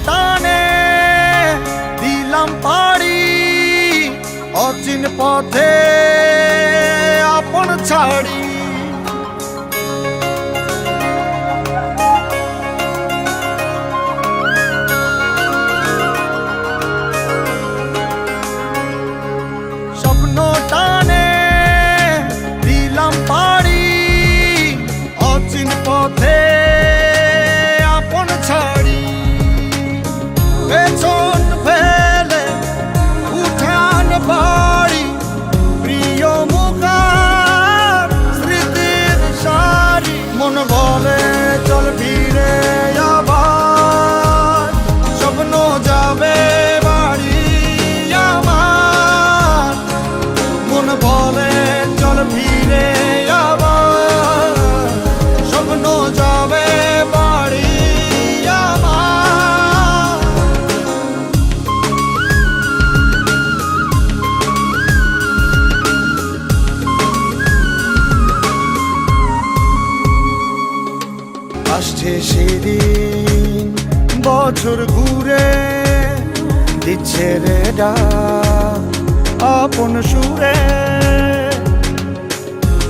টানে দিলাম পাড়ি অচিন পথে আপন ছাড়ি। স্বপ্ন টানে দিলাম পাড়ি অচিন পথে আপন ছাড়ি। পেছন ফেলে উঠান বাড়ি প্রিয় মুখার স্মৃতির সারি। মন বলে চল ফিরে আবার স্বপ্ন যাবে বাড়ি আমার। মন বলে চল ফিরে আবার স্বপ্ন যাবে বাড়ি আমার। আসছে সেদিন বছর ঘুরে দিচ্ছে রে ডাক আপন সুরে।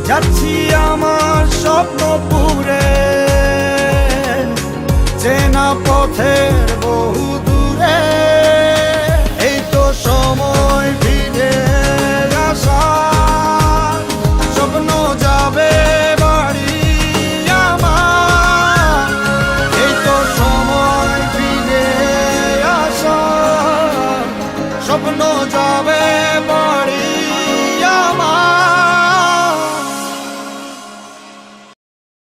যাচ্ছি আমার স্বপ্নপুরে চেনা পথের বহু দূরে। এই তো সময়